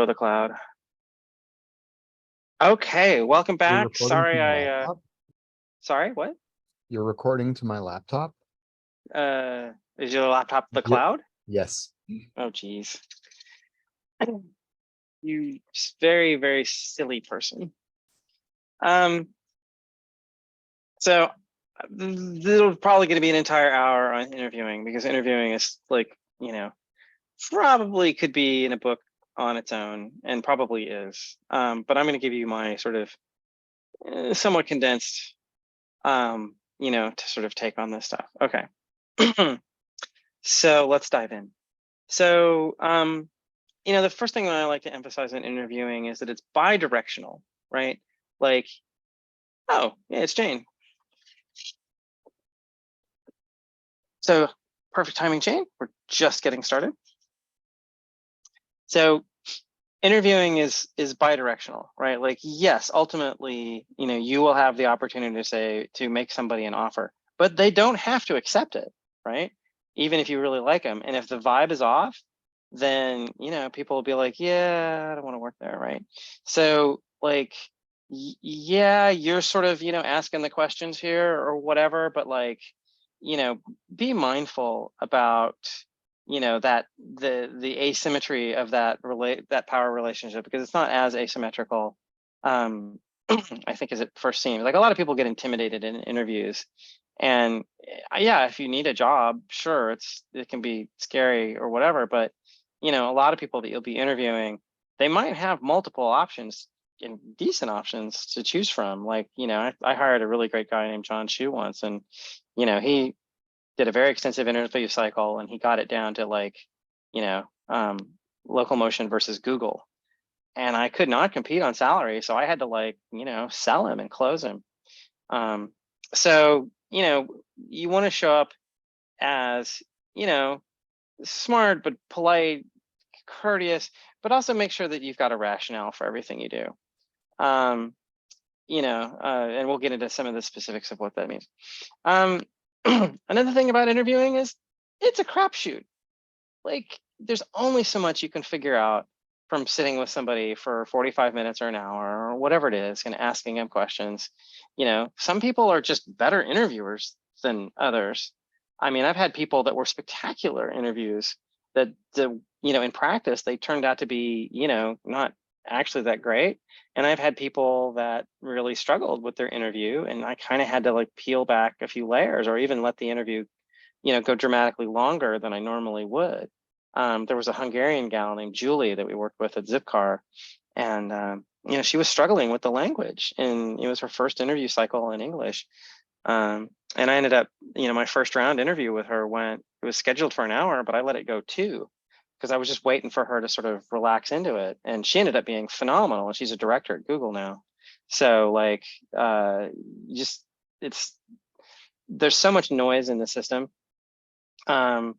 the cloud. Okay, welcome You're back. recording to Sorry, my laptop? sorry, what? You're recording to my laptop? Is your laptop the Yep. cloud? Yes. Oh, geez. You very, very silly person. So this is probably going to be an entire hour on interviewing, because interviewing is like, probably could be in a book on its own, and probably is. But I'm going to give you my sort of somewhat condensed, to sort of take on this stuff. Okay. So let's dive in. So, the first thing that I like to emphasize in interviewing is that it's bi-directional, right? Like, oh, yeah, it's Jane. So perfect timing, Jane. We're just getting started. So interviewing is bi-directional, right? Like, yes, ultimately, you will have the opportunity to make somebody an offer, but they don't have to accept it, right? Even if you really like them. And if the vibe is off, then, people will be like, yeah, I don't want to work there, right? So like, yeah, you're sort of, asking the questions here or whatever, but like, be mindful about, that the asymmetry of that power relationship, because it's not as asymmetrical, I think, as it first seems. Like, a lot of people get intimidated in interviews, and yeah, if you need a job, sure, it can be scary or whatever, but a lot of people that you'll be interviewing, they might have multiple options and decent options to choose from. Like, I hired a really great guy named John Shu once, and he did a very extensive interview cycle, and he got it down to like, Locomotion versus Google. And I could not compete on salary. So I had to like, sell him and close him. So, you want to show up as, smart, but polite, courteous, but also make sure that you've got a rationale for everything you do. And we'll get into some of the specifics of what that means. Another thing about interviewing is it's a crapshoot. Like, there's only so much you can figure out from sitting with somebody for 45 minutes or an hour or whatever it is and asking them questions. Some people are just better interviewers than others. I mean, I've had people that were spectacular interviews that, in practice, they turned out to be, not actually that great. And I've had people that really struggled with their interview, and I kind of had to like peel back a few layers, or even let the interview, go dramatically longer than I normally would. There was a Hungarian gal named Julie that we worked with at Zipcar, and she was struggling with the language, and it was her first interview cycle in English. And I ended up, my first round interview with her it was scheduled for an hour, but I let it go 2, because I was just waiting for her to sort of relax into it. And she ended up being phenomenal, and she's a director at Google now. So like, there's so much noise in the system. And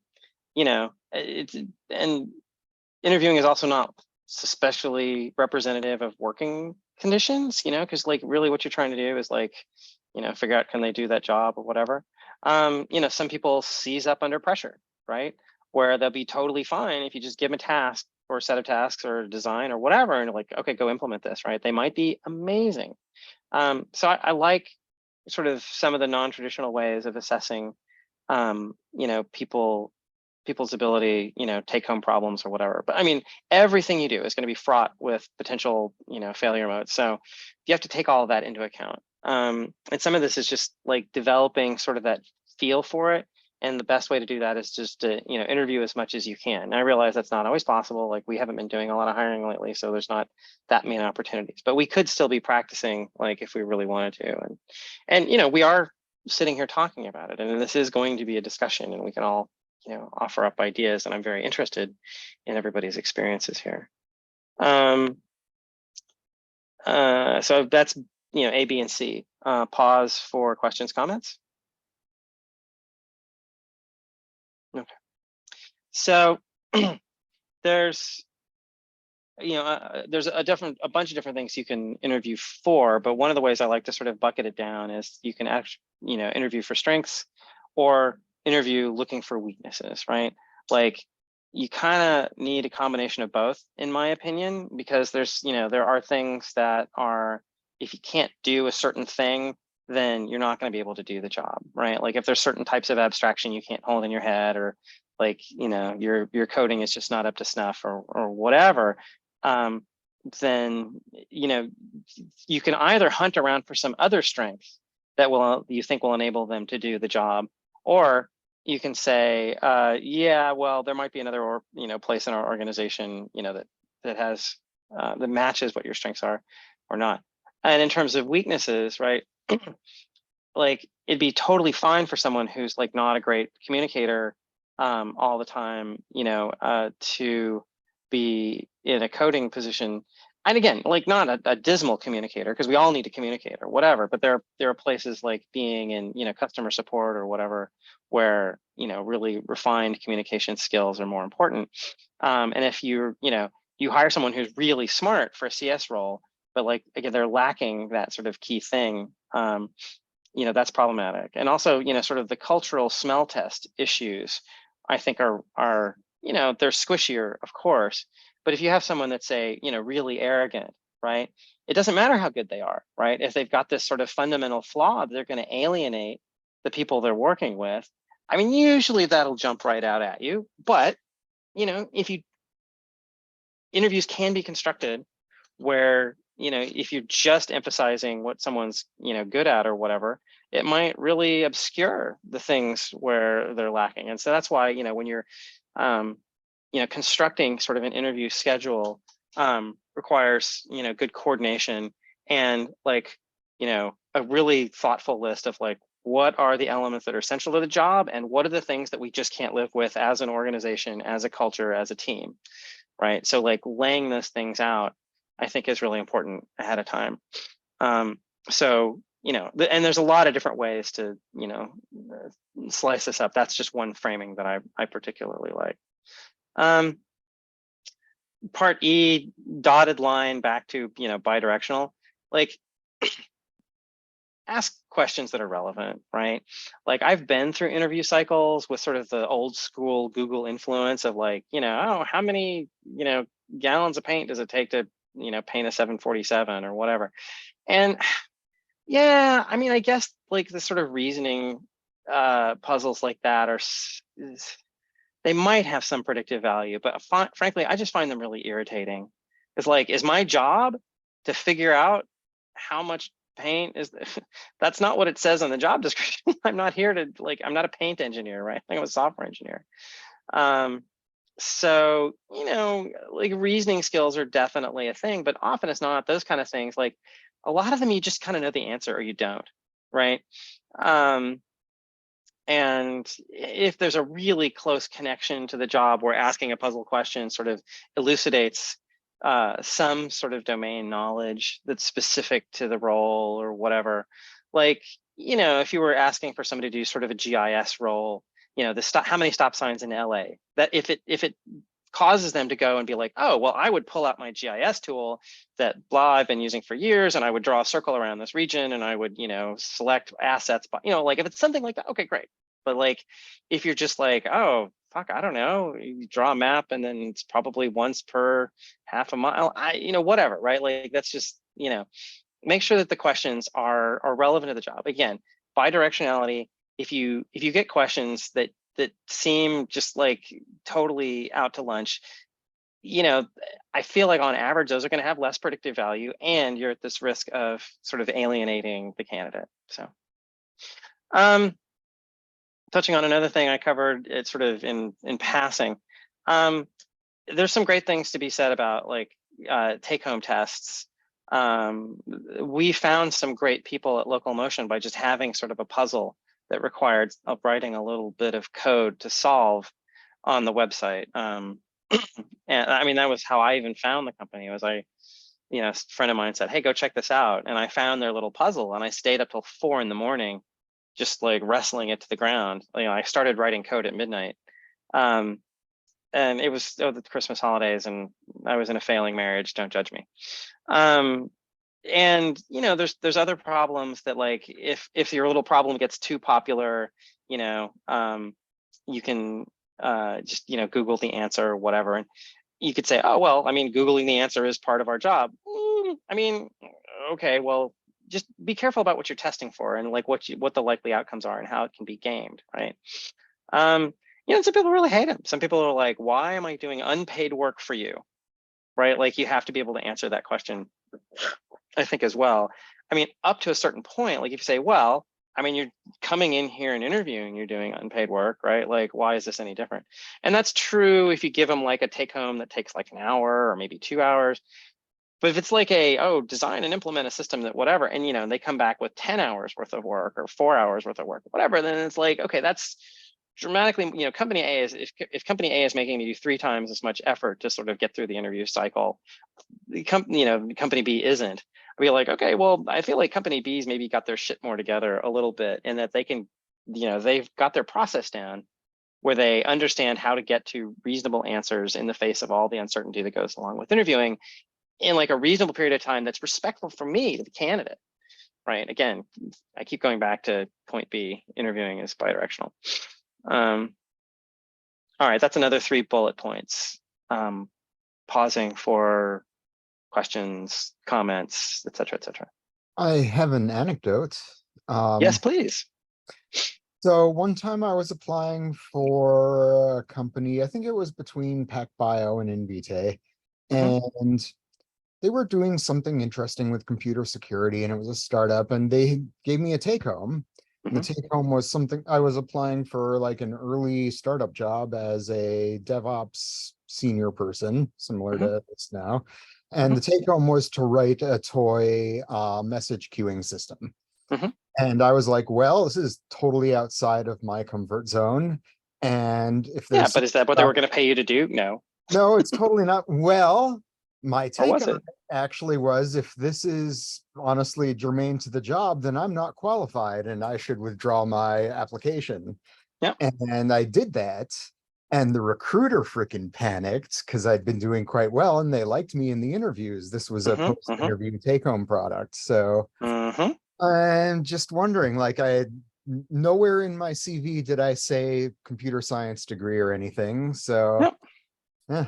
interviewing is also not especially representative of working conditions, because like, really what you're trying to do is like, figure out, can they do that job or whatever. Some people seize up under pressure, right? Where they'll be totally fine if you just give them a task or a set of tasks or a design or whatever, and like, okay, go implement this, right? They might be amazing. So I like sort of some of the non-traditional ways of assessing, people's ability, take home problems or whatever. But I mean, everything you do is going to be fraught with potential, failure modes. So you have to take all of that into account. And some of this is just like developing sort of that feel for it. And the best way to do that is just to, interview as much as you can. And I realize that's not always possible. Like, we haven't been doing a lot of hiring lately, so there's not that many opportunities, but we could still be practicing, like, if we really wanted to. And we are sitting here talking about it, and this is going to be a discussion, and we can all, offer up ideas, and I'm very interested in everybody's experiences here. So that's, A, B, and C. Pause for questions, comments. Okay. So there's there's a bunch of different things you can interview for, but one of the ways I like to sort of bucket it down is you can actually, interview for strengths or interview looking for weaknesses, right? Like, you kind of need a combination of both, in my opinion, because there's, there are things that are, if you can't do a certain thing, then you're not going to be able to do the job, right? Like if there's certain types of abstraction you can't hold in your head, or like, your coding is just not up to snuff, or whatever, then, you can either hunt around for some other strengths that you think will enable them to do the job, or you can say, yeah, well, there might be another place in our organization, that has that matches what your strengths are or not. And in terms of weaknesses, right? Like it'd be totally fine for someone who's like not a great communicator all the time, to be in a coding position. And again, like not a dismal communicator, because we all need to communicate or whatever, but there are places like being in, customer support or whatever, where, really refined communication skills are more important. And if you hire someone who's really smart for a CS role, but like, again, they're lacking that sort of key thing, that's problematic. And also, sort of the cultural smell test issues, I think are, they're squishier, of course, but if you have someone that's, say, really arrogant, right? It doesn't matter how good they are, right? If they've got this sort of fundamental flaw, they're going to alienate the people they're working with. I mean, usually that'll jump right out at you, but, interviews can be constructed where, if you're just emphasizing what someone's, good at or whatever, it might really obscure the things where they're lacking. And so that's why, when you're, constructing sort of an interview schedule, requires, good coordination and like, a really thoughtful list of like, what are the elements that are essential to the job, and what are the things that we just can't live with as an organization, as a culture, as a team, right? So like laying those things out, I think is really important ahead of time. So, and there's a lot of different ways to, slice this up. That's just one framing that I particularly like. Part E, dotted line back to, bidirectional, like ask questions that are relevant, right? Like I've been through interview cycles with sort of the old school Google influence of like, oh, how many, gallons of paint does it take to, paint a 747 or whatever. And yeah, I mean, I guess like the sort of reasoning puzzles like that they might have some predictive value, but frankly, I just find them really irritating. It's like, is my job to figure out how much paint is that's not what it says on the job description. I'm not here to like, I'm not a paint engineer, right? I'm a software engineer. So, like reasoning skills are definitely a thing, but often it's not. Those kind of things, like a lot of them, you just kind of know the answer or you don't, right? And if there's a really close connection to the job where asking a puzzle question sort of elucidates some sort of domain knowledge that's specific to the role or whatever, like, if you were asking for somebody to do sort of a GIS role, how many stop signs in LA, that if it causes them to go and be like, oh, well, I would pull out my GIS tool that blah I've been using for years, and I would draw a circle around this region, and I would, select assets, but like if it's something like that, okay, great. But like, if you're just like, oh, fuck, I don't know, you draw a map and then it's probably once per half a mile, whatever, right? Like that's just, make sure that the questions are relevant to the job. Again, bidirectionality. If you get questions that seem just like totally out to lunch, I feel like on average, those are going to have less predictive value, and you're at this risk of sort of alienating the candidate. So, touching on another thing I covered, it's sort of in passing. There's some great things to be said about like take-home tests. We found some great people at Local Motion by just having sort of a puzzle that required writing a little bit of code to solve on the website. And I mean, that was how I even found the company. Was a friend of mine said, hey, go check this out. And I found their little puzzle, and I stayed up till 4 a.m, just like wrestling it to the ground. I started writing code at midnight. And it was the Christmas holidays, and I was in a failing marriage. Don't judge me. And there's other problems that, like, if your little problem gets too popular, you can just, Google the answer or whatever. And you could say, oh, well, I mean, Googling the answer is part of our job. I mean, okay, well, just be careful about what you're testing for and like what the likely outcomes are and how it can be gamed, right? Some people really hate him. Some people are like, why am I doing unpaid work for you? Right? Like you have to be able to answer that question, I think, as well. I mean, up to a certain point, like if you say, well, I mean, you're coming in here and interviewing, you're doing unpaid work, right? Like, why is this any different? And that's true if you give them like a take home that takes like an hour or maybe 2 hours. But if it's like design and implement a system that whatever, and they come back with 10 hours worth of work or 4 hours worth of work, whatever, then it's like, okay, that's dramatically, company A is, if company A is making me do 3 times as much effort to sort of get through the interview cycle, the company B isn't. I'd be like, okay, well, I feel like company B's maybe got their shit more together a little bit, and that they can, they've got their process down where they understand how to get to reasonable answers in the face of all the uncertainty that goes along with interviewing in like a reasonable period of time that's respectful for me, to the candidate, right? Again, I keep going back to point B, interviewing is bidirectional. All right, that's another 3 bullet points. Pausing for questions, comments, et cetera, et cetera. I have an anecdote. Yes, please. So one time I was applying for a company, I think it was between PacBio and Invitae, and they were doing something interesting with computer security, and it was a startup, and they gave me a take home. And the take home was something I was applying for, like an early startup job as a DevOps senior person, similar to this now. And the take home was to write a toy message queuing system. And I was like, well, this is totally outside of my comfort zone. And if there's but is that what they were going to pay you to do? No. No, it's totally not. Well, my take was on it? it actually was, if this is honestly germane to the job, then I'm not qualified and I should withdraw my application. Yeah. And I did that. And the recruiter freaking panicked because I'd been doing quite well and they liked me in the interviews. This was a post-interview take-home product. So I'm just wondering, like, nowhere in my CV did I say computer science degree or anything. So yeah.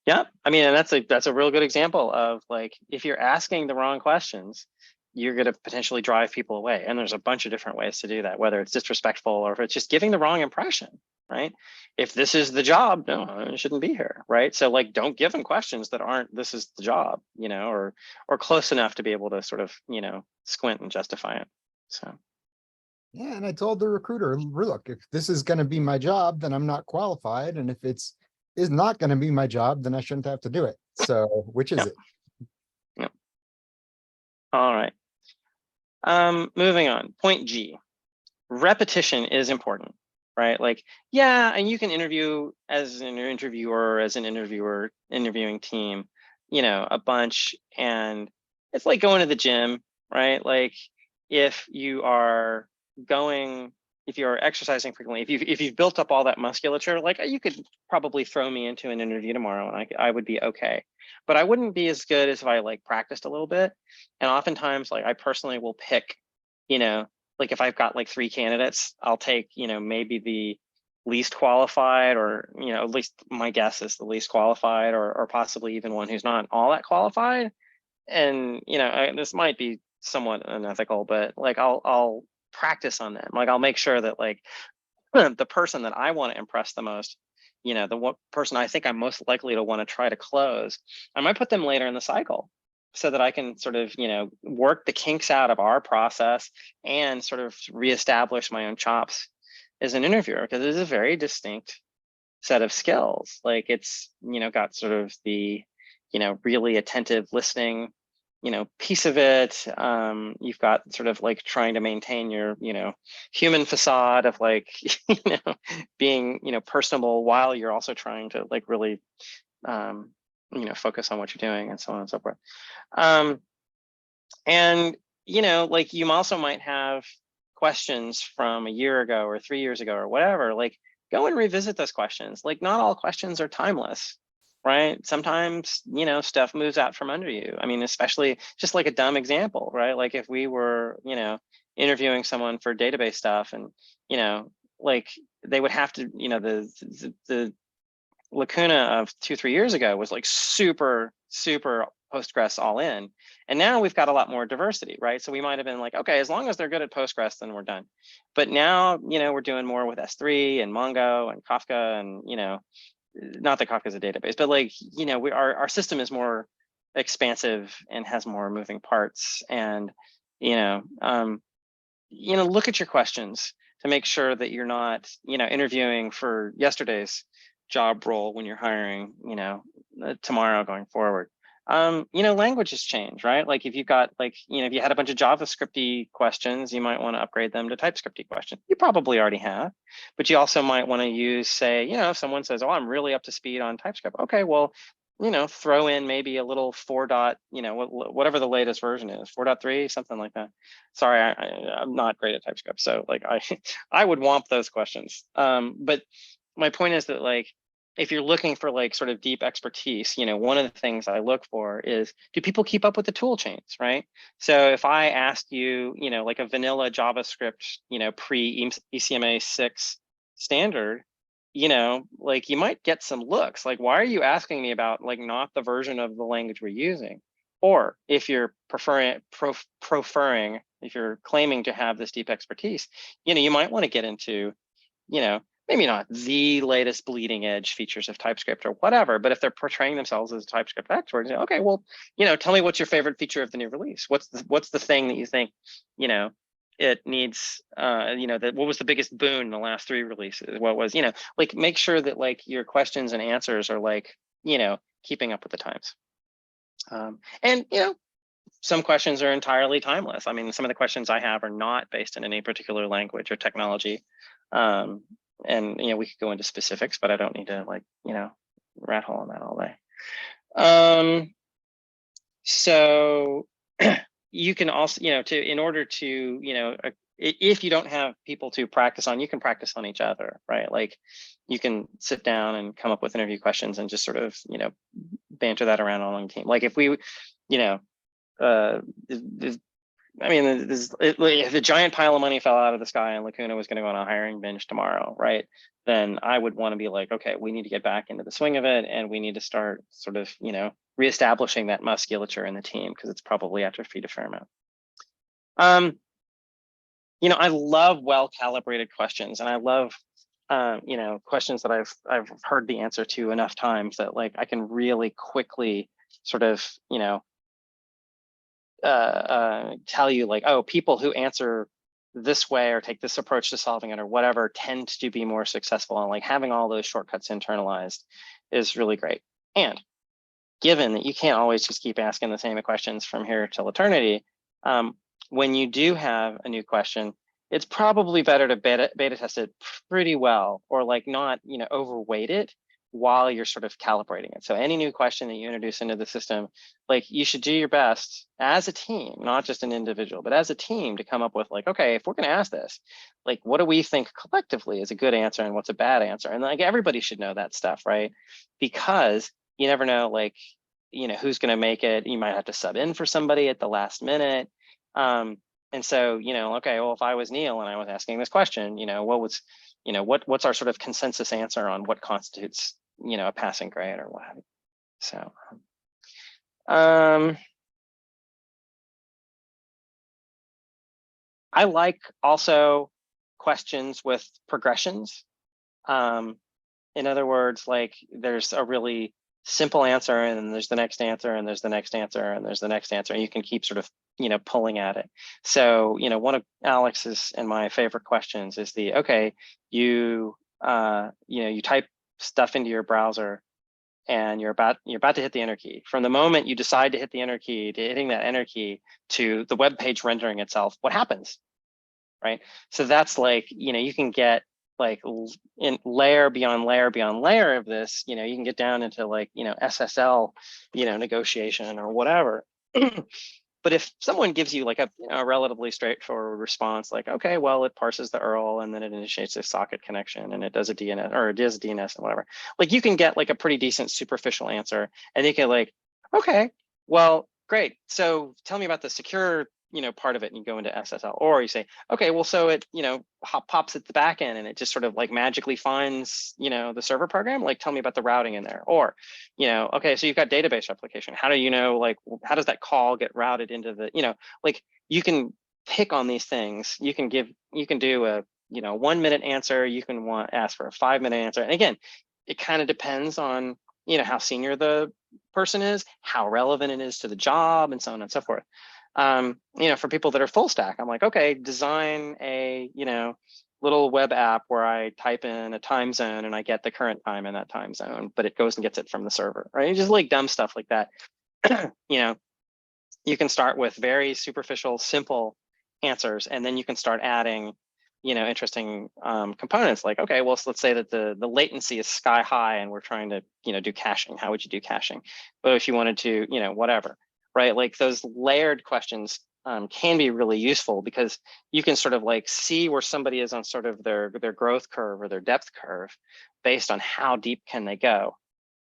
Yeah, I mean, and that's a real good example of like, if you're asking the wrong questions, you're going to potentially drive people away. And there's a bunch of different ways to do that, whether it's disrespectful or if it's just giving the wrong impression, right? If this is the job, no, I shouldn't be here, right? So like, don't give them questions that aren't, this is the job, or close enough to be able to sort of, squint and justify it. So. Yeah, and I told the recruiter, look, if this is going to be my job, then I'm not qualified. And if it's is not going to be my job, then I shouldn't have to do it. So which is it? Yeah. All right. Moving on. Point G. Repetition is important, right? Like, yeah, and you can interview as an interviewer, as an interviewer, interviewing team, a bunch. And it's like going to the gym, right? Like if you are exercising frequently, if you've built up all that musculature, like you could probably throw me into an interview tomorrow and I would be okay. But I wouldn't be as good as if I like practiced a little bit. And oftentimes, like I personally will pick, like if I've got like 3 candidates, I'll take, maybe the least qualified, or, at least my guess is the least qualified, or possibly even one who's not all that qualified. And, this might be somewhat unethical, but like I'll practice on them. Like I'll make sure that like the person that I want to impress the most, the person I think I'm most likely to want to try to close, I might put them later in the cycle so that I can sort of, work the kinks out of our process and sort of reestablish my own chops as an interviewer, because it is a very distinct set of skills. Like it's, got sort of the, really attentive listening, piece of it. You've got sort of like trying to maintain your, human facade of like, being, personable while you're also trying to like really, focus on what you're doing and so on and so forth. And, like you also might have questions from a year ago or 3 years ago or whatever, like go and revisit those questions. Like not all questions are timeless, right? Sometimes, stuff moves out from under you. I mean, especially just like a dumb example, right? Like if we were, interviewing someone for database stuff and, like they would have to, you know, the lacuna of 2-3 years ago was like super Postgres all in. And now we've got a lot more diversity, right? So we might have been like, okay, as long as they're good at Postgres, then we're done. But now, you know, we're doing more with S3 and Mongo and Kafka, and, you know, not that Kafka is a database, but like, you know, our system is more expansive and has more moving parts. And, you know, look at your questions to make sure that you're not, you know, interviewing for yesterday's job role when you're hiring, you know, tomorrow going forward. You know, languages change, right? Like if you've got like, you know, if you had a bunch of JavaScripty questions, you might want to upgrade them to TypeScripty questions. You probably already have, but you also might want to use, say, you know, if someone says, oh, I'm really up to speed on TypeScript. Okay, well, you know, throw in maybe a little 4. You know, whatever the latest version is, 4.3, something like that. Sorry, I'm not great at TypeScript, so like I would want those questions. But my point is that like, if you're looking for like sort of deep expertise, you know, one of the things I look for is, do people keep up with the tool chains, right? So if I asked you, you know, like a vanilla JavaScript, you know, pre-ECMA 6 standard, you know, like you might get some looks like, why are you asking me about like not the version of the language we're using? Or if you're preferring, if you're claiming to have this deep expertise, you know, you might want to get into, you know, maybe not the latest bleeding edge features of TypeScript or whatever, but if they're portraying themselves as a TypeScript expert, you know, okay, well, you know, tell me what's your favorite feature of the new release? What's the thing that you think, you know, it needs, you know, that what was the biggest boon in the last 3 releases? What was, you know, like make sure that like your questions and answers are like, you know, keeping up with the times. And, you know, some questions are entirely timeless. I mean, some of the questions I have are not based in any particular language or technology. And, you know, we could go into specifics, but I don't need to like, you know, rat hole on that all day. So you can also, you know, in order to, you know, if you don't have people to practice on, you can practice on each other, right? Like you can sit down and come up with interview questions and just sort of, you know, banter that around on a team. Like if we, you know, I mean, if a giant pile of money fell out of the sky and Lacuna was going to go on a hiring binge tomorrow, right? Then I would want to be like, okay, we need to get back into the swing of it, and we need to start sort of, you know, reestablishing that musculature in the team because it's probably atrophied a fair amount. You know, I love well-calibrated questions, and I love, you know, questions that I've heard the answer to enough times that like I can really quickly sort of, you know, tell you like, oh, people who answer this way or take this approach to solving it or whatever tend to be more successful, and like having all those shortcuts internalized is really great. And given that you can't always just keep asking the same questions from here till eternity, when you do have a new question, it's probably better to beta test it pretty well, or like not, you know, overweight it while you're sort of calibrating it. So any new question that you introduce into the system, like you should do your best as a team, not just an individual, but as a team to come up with like, okay, if we're going to ask this, like, what do we think collectively is a good answer and what's a bad answer? And like everybody should know that stuff, right? Because you never know, like, you know, who's going to make it. You might have to sub in for somebody at the last minute. And so, you know, okay, well, if I was Neil and I was asking this question, you know, what's our sort of consensus answer on what constitutes, you know, a passing grade or what have you. So, I like also questions with progressions. In other words, like there's a really simple answer and then there's the next answer and there's the next answer and there's the next answer, and you can keep sort of, you know, pulling at it. So, you know, one of Alex's and my favorite questions is the, okay, you know, you type stuff into your browser and you're about to hit the enter key. From the moment you decide to hit the enter key to hitting that enter key to the web page rendering itself, what happens, right? So that's like, you know, you can get like in layer beyond layer beyond layer of this, you know, you can get down into like, you know, SSL, you know, negotiation or whatever. But if someone gives you like a, you know, a relatively straightforward response, like, okay, well, it parses the URL and then it initiates a socket connection and it does a DNS, or it does DNS and whatever, like you can get like a pretty decent superficial answer, and you can like, okay, well, great. So tell me about the secure, part of it and you go into SSL, or you say, okay, well, so it, pops at the back end and it just sort of like magically finds, the server program, like tell me about the routing in there. Or, okay, so you've got database replication. How do you know, like, how does that call get routed into the, like you can pick on these things. You can do a, 1 minute answer. You can ask for a 5 minute answer. And again, it kind of depends on, how senior the person is, how relevant it is to the job, and so on and so forth. For people that are full stack, I'm like, okay, design a, little web app where I type in a time zone and I get the current time in that time zone, but it goes and gets it from the server, right? Just like dumb stuff like that. You can start with very superficial, simple answers, and then you can start adding, interesting components like, okay, well, so let's say that the latency is sky high and we're trying to, do caching. How would you do caching? But if you wanted to, whatever, right? Like those layered questions can be really useful because you can sort of like see where somebody is on sort of their growth curve or their depth curve based on how deep can they go.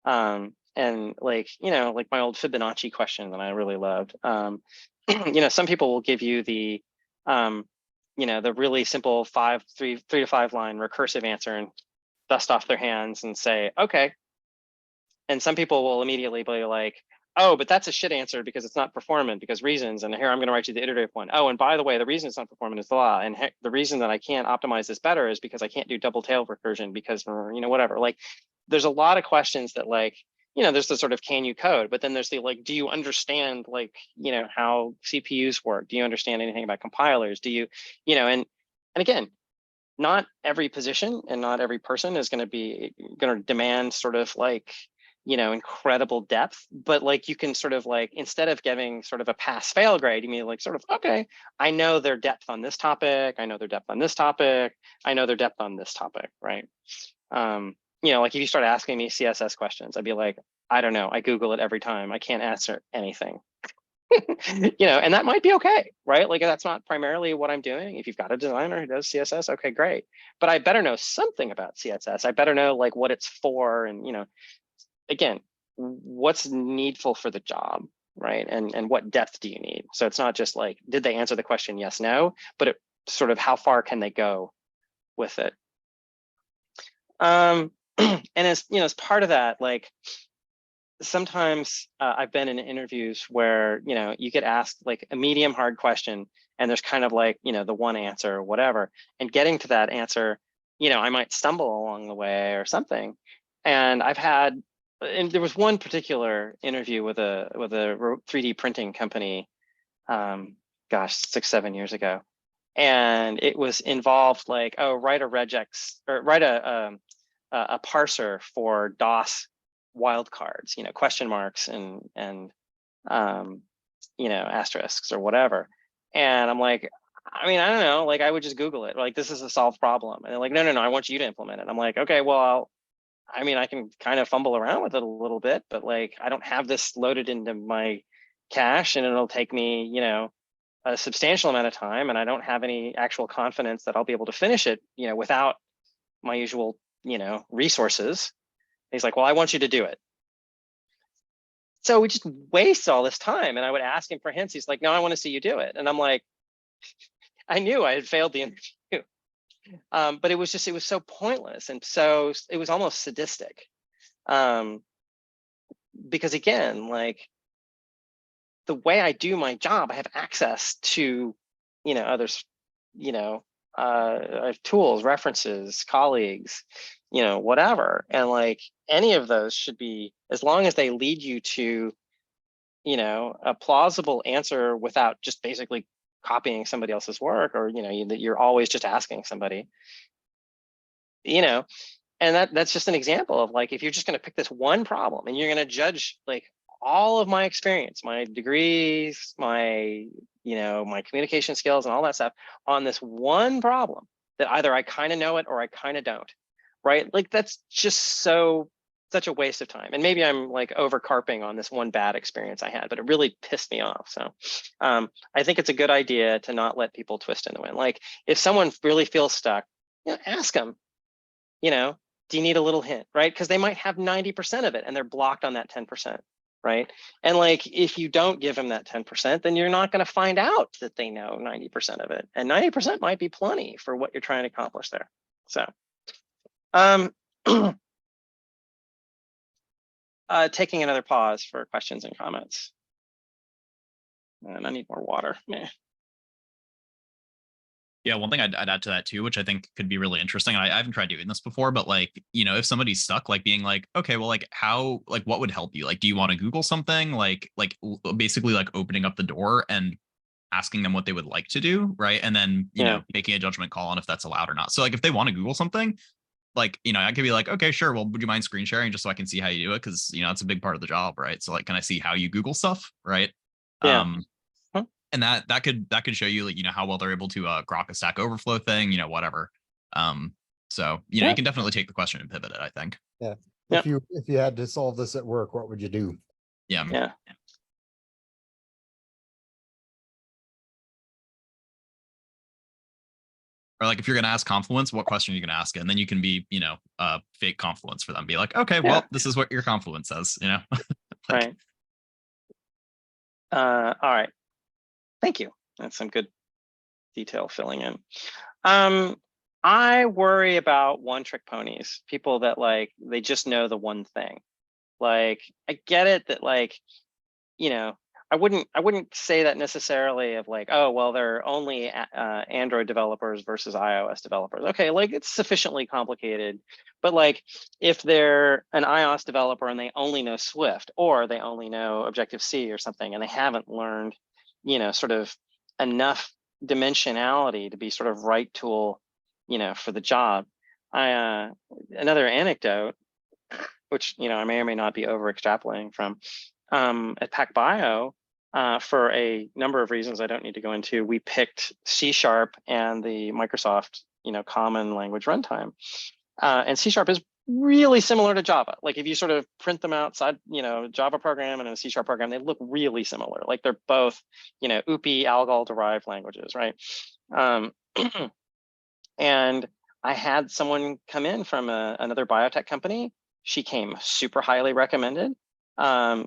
And like, like my old Fibonacci question that I really loved. Some people will give you the, the really simple 3 to 5 line recursive answer and dust off their hands and say, okay. And some people will immediately be like, oh, but that's a shit answer because it's not performant because reasons. And here I'm going to write you the iterative one. Oh, and by the way, the reason it's not performant is the law. And the reason that I can't optimize this better is because I can't do double tail recursion because, whatever. Like, there's a lot of questions that like, there's the sort of can you code, but then there's the like, do you understand like, how CPUs work? Do you understand anything about compilers? Do you, and again, not every position and not every person is going to demand sort of like, incredible depth, but like you can sort of like, instead of giving sort of a pass fail grade, you mean like sort of, okay, I know their depth on this topic. I know their depth on this topic. I know their depth on this topic, right? Like if you start asking me CSS questions, I'd be like, I don't know. I Google it every time. I can't answer anything. And that might be okay, right? Like that's not primarily what I'm doing. If you've got a designer who does CSS, okay, great. But I better know something about CSS. I better know like what it's for and, again, what's needful for the job, right? And what depth do you need? So it's not just like, did they answer the question? Yes, no, but it sort of how far can they go with it? And as part of that, like sometimes I've been in interviews where, you get asked like a medium hard question and there's kind of like, the one answer or whatever, and getting to that answer, I might stumble along the way or something. And and there was one particular interview with a 3D printing company, gosh, 6-7 years ago. And it was involved like, oh, write a regex or write a parser for DOS wildcards, question marks and asterisks or whatever. And I'm like, I mean, I don't know, like I would just Google it. Like, this is a solved problem. And they're like, no, I want you to implement it. I'm like, okay, well, I can kind of fumble around with it a little bit, but like, I don't have this loaded into my cache and it'll take me, a substantial amount of time. And I don't have any actual confidence that I'll be able to finish it, without my usual, resources. He's like, well, I want you to do it. So we just waste all this time. And I would ask him for hints. He's like, no, I want to see you do it. And I'm like, I knew I had failed the interview. But it was so pointless. And so it was almost sadistic. Because again, like the way I do my job, I have access to, others, I have tools, references, colleagues, whatever. And like any of those should be, as long as they lead you to, a plausible answer without just basically copying somebody else's work, or, that you're always just asking somebody, and that's just an example of like, if you're just going to pick this one problem and you're going to judge like all of my experience, my degrees, my, my communication skills and all that stuff on this one problem that either I kind of know it or I kind of don't, right? Like that's just such a waste of time. And maybe I'm like over carping on this one bad experience I had, but it really pissed me off. So I think it's a good idea to not let people twist in the wind. Like if someone really feels stuck, ask them, do you need a little hint, right? Because they might have 90% of it and they're blocked on that 10%. right? And like, if you don't give them that 10%, then you're not going to find out that they know 90% of it. And 90% might be plenty for what you're trying to accomplish there. So, taking another pause for questions and comments. And I need more water. Meh. Yeah, one thing I'd add to that too, which I think could be really interesting. I haven't tried doing this before, but like, you know, if somebody's stuck, like being like, okay, well, like how, like what would help you? Like, do you want to Google something? Basically like opening up the door and asking them what they would like to do, right? And then, you know, making a judgment call on if that's allowed or not. So like if they want to Google something, like, you know, I could be like, okay, sure. Well, would you mind screen sharing just so I can see how you do it? Cause you know, it's a big part of the job, right? So like, can I see how you Google stuff? Right. Yeah. And that could show you, like, you know, how well they're able to grok a Stack Overflow thing, you know, whatever. So, you know, you can definitely take the question and pivot it, I think. Yeah. If you had to solve this at work, what would you do? Yeah. Yeah. Or like, if you're going to ask Confluence, what question are you going to ask? And then you can be, you know, fake Confluence for them. Be like, okay, well, this is what your Confluence says, you know? Right. All right. Thank you. That's some good detail filling in. I worry about one-trick ponies, people that like, they just know the one thing. Like, I get it that like, you know, I wouldn't say that necessarily of like, oh, well, they're only Android developers versus iOS developers. Okay, like it's sufficiently complicated, but like if they're an iOS developer and they only know Swift or they only know Objective-C or something, and they haven't learned, you know, sort of enough dimensionality to be sort of right tool, you know, for the job. Another anecdote, which, you know, I may or may not be over extrapolating from, at PacBio, for a number of reasons I don't need to go into, we picked C# and the Microsoft, you know, common language runtime. And C# is really similar to Java. Like if you sort of print them outside, you know, Java program and a C# program, they look really similar. Like they're both, you know, OOPI algol derived languages, right? And I had someone come in from another biotech company. She came super highly recommended.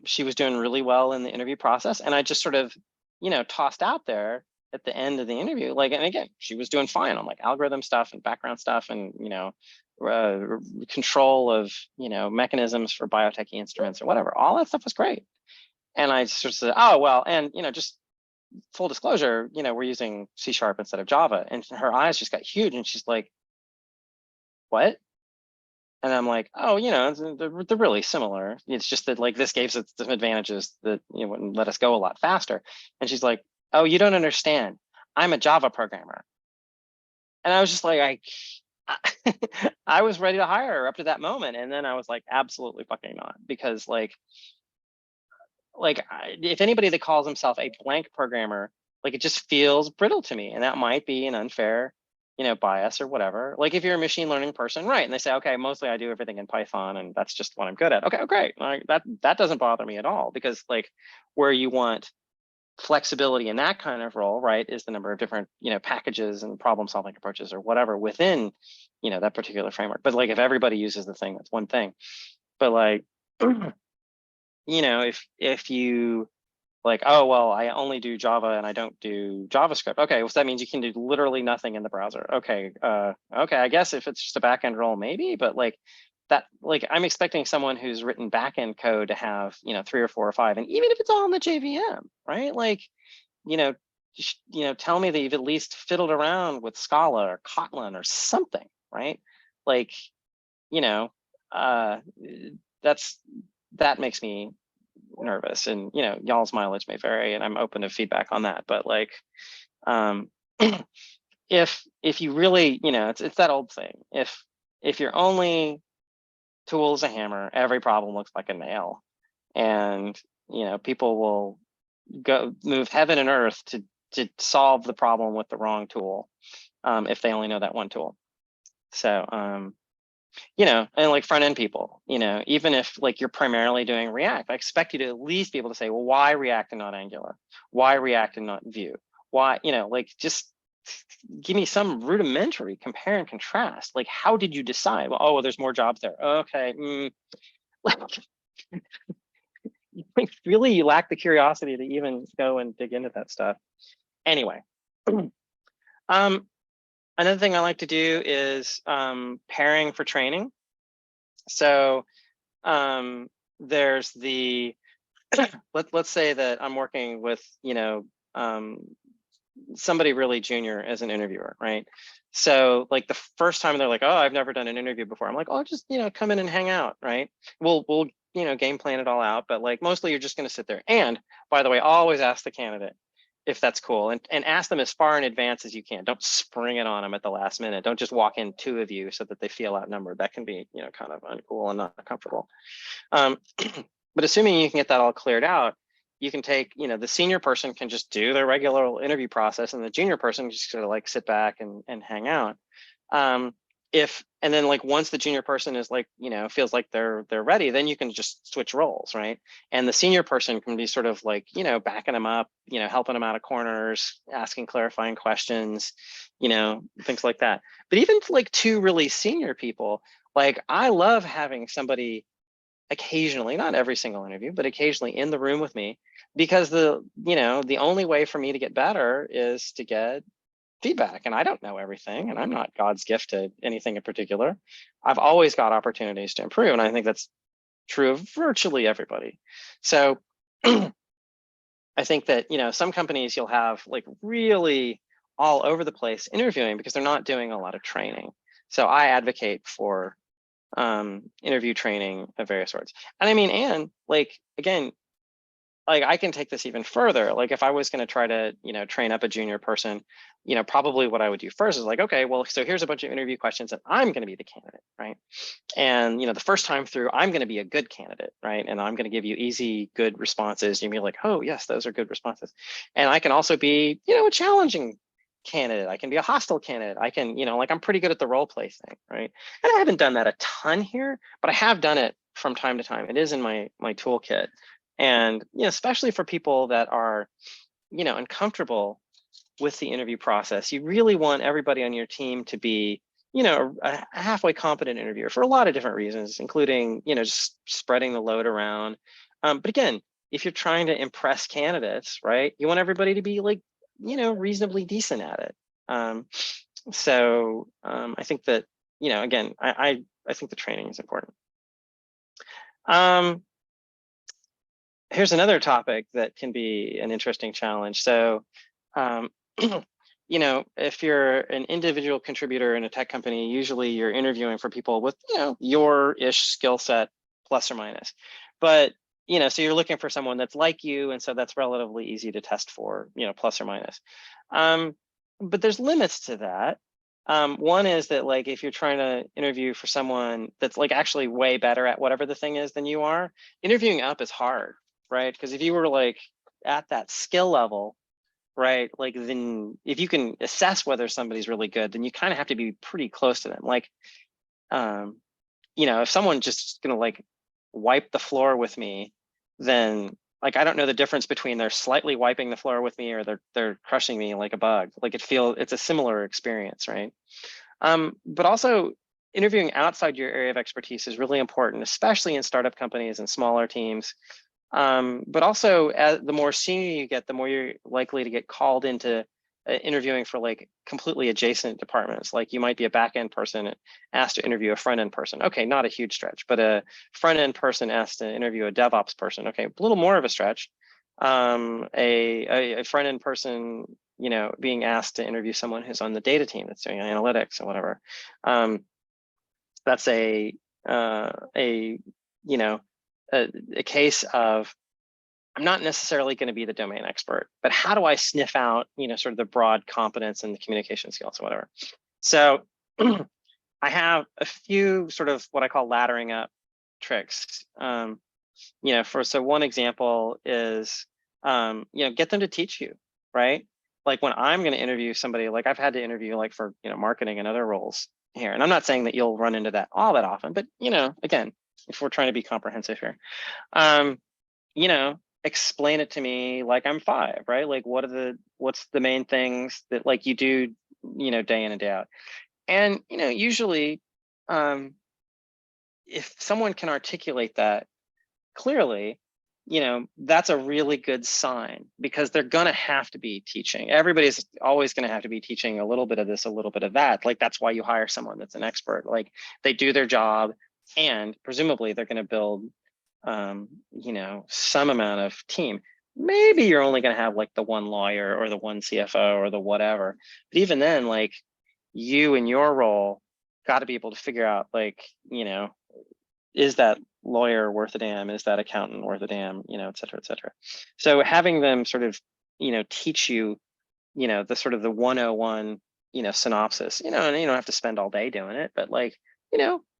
She was doing really well in the interview process, and I just sort of, you know, tossed out there at the end of the interview, like, and again, she was doing fine on like algorithm stuff and background stuff, and you know, control of, you know, mechanisms for biotech instruments or whatever. All that stuff was great, and I sort of said, oh well, and you know, just full disclosure, you know, we're using C# instead of Java, and her eyes just got huge, and she's like, what? And I'm like, oh, you know, they're really similar. It's just that like this gave us some advantages that, you know, wouldn't let us go a lot faster. And she's like, oh, you don't understand. I'm a Java programmer. And I was just like, I was ready to hire her up to that moment. And then I was like, absolutely fucking not. Because like if anybody that calls himself a blank programmer, like it just feels brittle to me. And that might be an unfair, you know, bias or whatever. Like if you're a machine learning person, right? And they say, okay, mostly I do everything in Python and that's just what I'm good at. Okay, oh, great. Like that doesn't bother me at all, because like where you want flexibility in that kind of role, right, is the number of different, you know, packages and problem solving approaches or whatever within, you know, that particular framework. But like if everybody uses the thing, that's one thing. But like, you know, if you like, oh, well, I only do Java and I don't do JavaScript. Okay, well, so that means you can do literally nothing in the browser. Okay, okay, I guess if it's just a backend role, maybe, but like that, like I'm expecting someone who's written backend code to have, you know, 3 or 4 or 5, and even if it's all in the JVM, right? Like, you know, tell me that you've at least fiddled around with Scala or Kotlin or something, right? Like, you know, that makes me nervous, and you know, y'all's mileage may vary, and I'm open to feedback on that. But like, if you really, you know, it's that old thing. If your only tool is a hammer, every problem looks like a nail, and you know, people will go move heaven and earth to solve the problem with the wrong tool, if they only know that one tool. So you know, and like front end people, you know, even if like you're primarily doing React, I expect you to at least be able to say, well, why React and not Angular? Why React and not Vue? Why, you know, like just give me some rudimentary compare and contrast. Like, how did you decide? Well, oh, well, there's more jobs there. Okay. Like, really you lack the curiosity to even go and dig into that stuff. Anyway, another thing I like to do is pairing for training. So there's the let's say that I'm working with, somebody really junior as an interviewer, right? So like the first time they're like, oh, I've never done an interview before. I'm like, oh, just, come in and hang out, right? We'll game plan it all out, but like mostly you're just going to sit there. And by the way, always ask the candidate if that's cool, and ask them as far in advance as you can. Don't spring it on them at the last minute. Don't just walk in two of you so that they feel outnumbered. That can be, kind of uncool and not comfortable. But assuming you can get that all cleared out, you can take, the senior person can just do their regular interview process, and the junior person just sort of like sit back and hang out. And then like once the junior person is like, feels like they're ready, then you can just switch roles, right? And the senior person can be sort of like, backing them up, helping them out of corners, asking clarifying questions, things like that. But even like two really senior people, like I love having somebody occasionally, not every single interview, but occasionally in the room with me, because the only way for me to get better is to get feedback. And I don't know everything, and I'm not God's gift to anything in particular. I've always got opportunities to improve, and I think that's true of virtually everybody. So I think that, some companies you'll have like really all over the place interviewing because they're not doing a lot of training. So I advocate for interview training of various sorts. And I mean, and like, again, like I can take this even further. Like if I was going to try to, train up a junior person, probably what I would do first is like, okay, well, so here's a bunch of interview questions and I'm going to be the candidate, right? And, the first time through, I'm going to be a good candidate, right? And I'm going to give you easy, good responses. You'll be like, oh yes, those are good responses. And I can also be, a challenging candidate. I can be a hostile candidate. I can, like I'm pretty good at the role play thing, right? And I haven't done that a ton here, but I have done it from time to time. It is in my toolkit. And, especially for people that are, uncomfortable with the interview process, you really want everybody on your team to be, a halfway competent interviewer for a lot of different reasons, including, just spreading the load around. But again, if you're trying to impress candidates, right, you want everybody to be like, reasonably decent at it. So I think that, again, I think the training is important. Here's another topic that can be an interesting challenge. So, if you're an individual contributor in a tech company, usually you're interviewing for people with, your-ish skill set, plus or minus. But, so you're looking for someone that's like you, and so that's relatively easy to test for, plus or minus. But there's limits to that. One is that like if you're trying to interview for someone that's like actually way better at whatever the thing is than you are, interviewing up is hard, right? Because if you were like at that skill level, right, like then if you can assess whether somebody's really good, then you kind of have to be pretty close to them. Like, if someone just gonna like wipe the floor with me, then like I don't know the difference between they're slightly wiping the floor with me or they're crushing me like a bug. Like it's a similar experience, right? But also interviewing outside your area of expertise is really important, especially in startup companies and smaller teams. But also, as the more senior you get, the more you're likely to get called into interviewing for like completely adjacent departments. Like you might be a back-end person asked to interview a front-end person. Okay, not a huge stretch, but a front-end person asked to interview a DevOps person. Okay, a little more of a stretch. A front-end person, being asked to interview someone who's on the data team that's doing analytics or whatever. That's a case of I'm not necessarily going to be the domain expert, but how do I sniff out, sort of the broad competence and the communication skills or whatever. So I have a few sort of what I call laddering up tricks. So one example is, get them to teach you, right? Like when I'm going to interview somebody, like I've had to interview like for, marketing and other roles here. And I'm not saying that you'll run into that all that often, but, again, if we're trying to be comprehensive here, explain it to me like I'm 5, right? Like what's the main things that like you do, day in and day out. And, usually if someone can articulate that clearly, that's a really good sign, because they're gonna have to be teaching. Everybody's always gonna have to be teaching a little bit of this, a little bit of that. Like, that's why you hire someone that's an expert. Like, they do their job, and presumably they're gonna build, some amount of team. Maybe you're only gonna have like the one lawyer or the one CFO or the whatever. But even then, like, you in your role got to be able to figure out, like, is that lawyer worth a damn? Is that accountant worth a damn? Et cetera, et cetera. So having them sort of, teach you, the sort of the 101, synopsis, and you don't have to spend all day doing it, but like,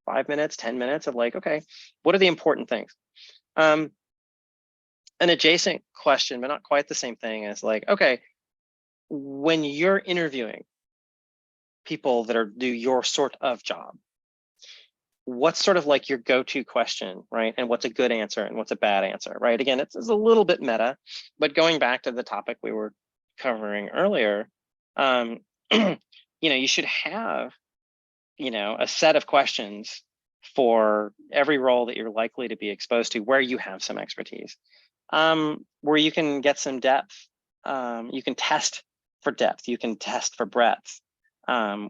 5 minutes, 10 minutes of like, okay, what are the important things? An adjacent question, but not quite the same thing, is like, okay, when you're interviewing people that do your sort of job, what's sort of like your go-to question, right? And what's a good answer and what's a bad answer, right? Again, it's a little bit meta, but going back to the topic we were covering earlier, you should have, a set of questions for every role that you're likely to be exposed to, where you have some expertise, where you can get some depth. You can test for depth, you can test for breadth,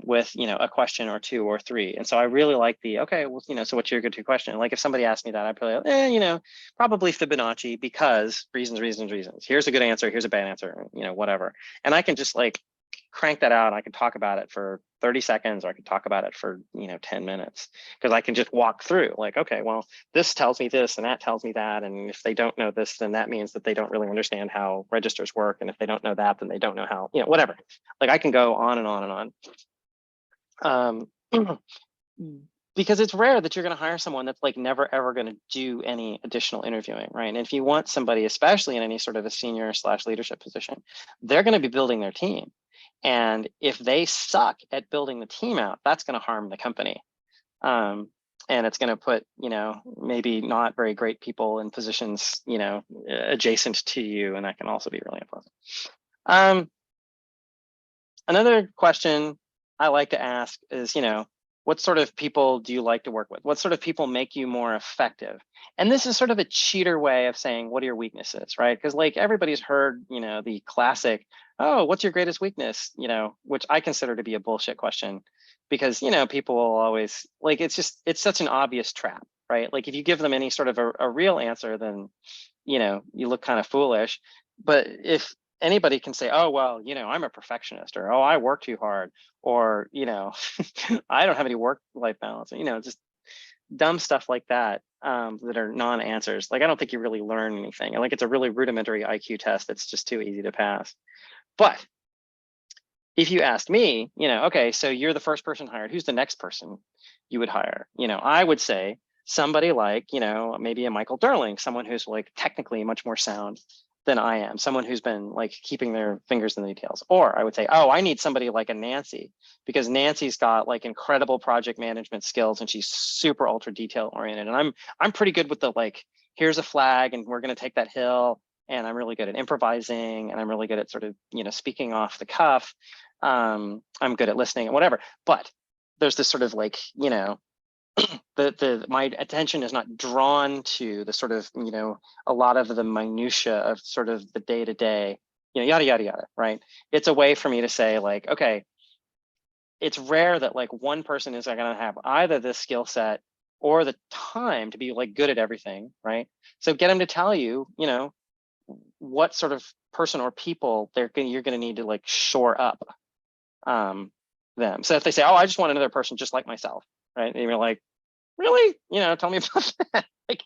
with a question or two or three. And so I really like okay, well, so what's your go-to question? Like, if somebody asked me that, I'd probably probably Fibonacci, because reasons. Here's a good answer, here's a bad answer, whatever. And I can just like crank that out. I can talk about it for 30 seconds, or I can talk about it for 10 minutes, because I can just walk through like, okay, well, this tells me this and that tells me that, and if they don't know this, then that means that they don't really understand how registers work, and if they don't know that, then they don't know how, whatever. Like, I can go on and on and on. Because it's rare that you're going to hire someone that's like never ever going to do any additional interviewing, right? And if you want somebody, especially in any sort of a senior / leadership position, they're going to be building their team. And if they suck at building the team out, that's going to harm the company. And it's going to put, maybe not very great people in positions, adjacent to you. And that can also be really unpleasant. Another question I like to ask is, what sort of people do you like to work with? What sort of people make you more effective? And this is sort of a cheater way of saying, what are your weaknesses, right? Because like, everybody's heard, the classic, oh, what's your greatest weakness? Which I consider to be a bullshit question, because, people will always like, it's such an obvious trap, right? Like, if you give them any sort of a real answer, then, you look kind of foolish. But if anybody can say, oh, well, I'm a perfectionist, or, oh, I work too hard, or, I don't have any work-life balance, just dumb stuff like that, that are non-answers. Like, I don't think you really learn anything. Like, it's a really rudimentary IQ test that's just too easy to pass. But if you asked me, okay, so you're the first person hired, who's the next person you would hire? I would say somebody like, maybe a Michael Durling, someone who's like technically much more sound than I am, someone who's been like keeping their fingers in the details. Or I would say, oh, I need somebody like a Nancy, because Nancy's got like incredible project management skills, and she's super ultra detail oriented. And I'm pretty good with the like, here's a flag and we're going to take that hill. And I'm really good at improvising, and I'm really good at sort of, speaking off the cuff. I'm good at listening and whatever. But there's this sort of like, my attention is not drawn to the sort of, a lot of the minutia of sort of the day-to-day, yada, yada, yada, right? It's a way for me to say like, okay, it's rare that like one person is going to have either this skill set or the time to be like good at everything, right? So get them to tell you, what sort of person or people you're going to need to like shore up them. So if they say, oh, I just want another person just like myself, right? And you're like, really? Tell me about that. Like,